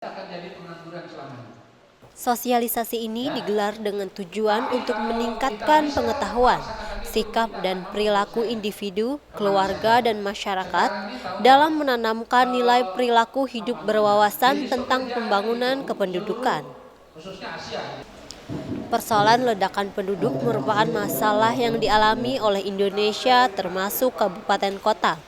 akan jadi pengangguran selamanya. Sosialisasi ini digelar dengan tujuan untuk meningkatkan pengetahuan, sikap dan perilaku individu, keluarga, dan masyarakat dalam menanamkan nilai perilaku hidup berwawasan tentang pembangunan kependudukan. Persoalan ledakan penduduk merupakan masalah yang dialami oleh Indonesia termasuk kabupaten kota.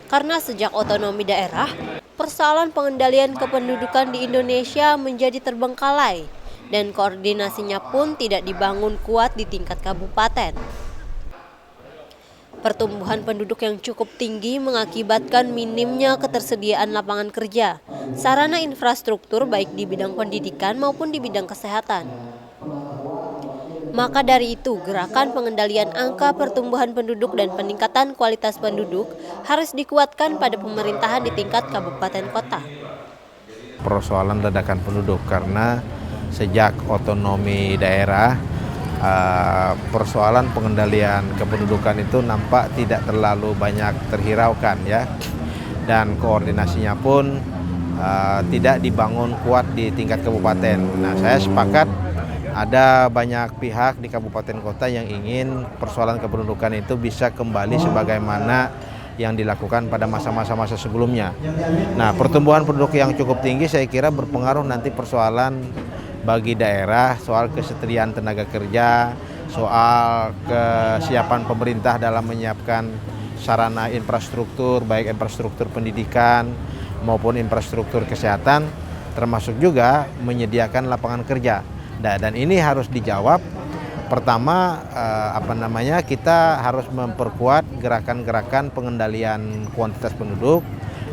Karena sejak otonomi daerah, persoalan pengendalian kependudukan di Indonesia menjadi terbengkalai dan koordinasinya pun tidak dibangun kuat di tingkat kabupaten. Pertumbuhan penduduk yang cukup tinggi mengakibatkan minimnya ketersediaan lapangan kerja, sarana infrastruktur baik di bidang pendidikan maupun di bidang kesehatan. Maka dari itu, gerakan pengendalian angka pertumbuhan penduduk dan peningkatan kualitas penduduk harus dikuatkan pada pemerintahan di tingkat kabupaten kota. Persoalan ledakan penduduk karena sejak otonomi daerah, persoalan pengendalian kependudukan itu nampak tidak terlalu banyak terhiraukan ya, dan koordinasinya pun tidak dibangun kuat di tingkat kabupaten. Nah, saya sepakat ada banyak pihak di kabupaten kota yang ingin persoalan kependudukan itu bisa kembali sebagaimana yang dilakukan pada masa-masa sebelumnya. Nah, pertumbuhan penduduk yang cukup tinggi saya kira berpengaruh nanti persoalan bagi daerah, soal kesetiaan tenaga kerja, soal kesiapan pemerintah dalam menyiapkan sarana infrastruktur, baik infrastruktur pendidikan maupun infrastruktur kesehatan, termasuk juga menyediakan lapangan kerja. Dan ini harus dijawab. Pertama, kita harus memperkuat gerakan-gerakan pengendalian kuantitas penduduk.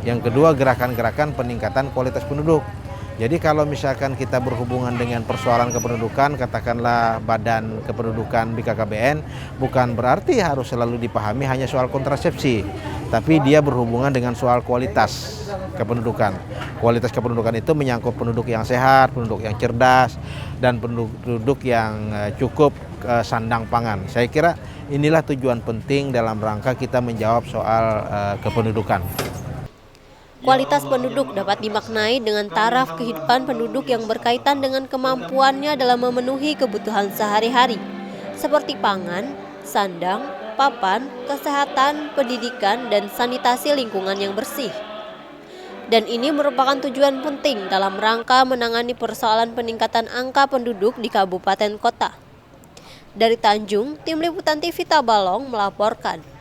Yang kedua, gerakan-gerakan peningkatan kualitas penduduk. Jadi kalau misalkan kita berhubungan dengan persoalan kependudukan, katakanlah Badan Kependudukan BKKBN, bukan berarti harus selalu dipahami hanya soal kontrasepsi, tapi dia berhubungan dengan soal kualitas kependudukan. Kualitas kependudukan itu menyangkut penduduk yang sehat, penduduk yang cerdas, dan penduduk yang cukup sandang pangan. Saya kira inilah tujuan penting dalam rangka kita menjawab soal kependudukan. Kualitas penduduk dapat dimaknai dengan taraf kehidupan penduduk yang berkaitan dengan kemampuannya dalam memenuhi kebutuhan sehari-hari, seperti pangan, sandang, papan, kesehatan, pendidikan, dan sanitasi lingkungan yang bersih. Dan ini merupakan tujuan penting dalam rangka menangani persoalan peningkatan angka penduduk di kabupaten kota. Dari Tanjung, Tim Liputan TV Tabalong melaporkan.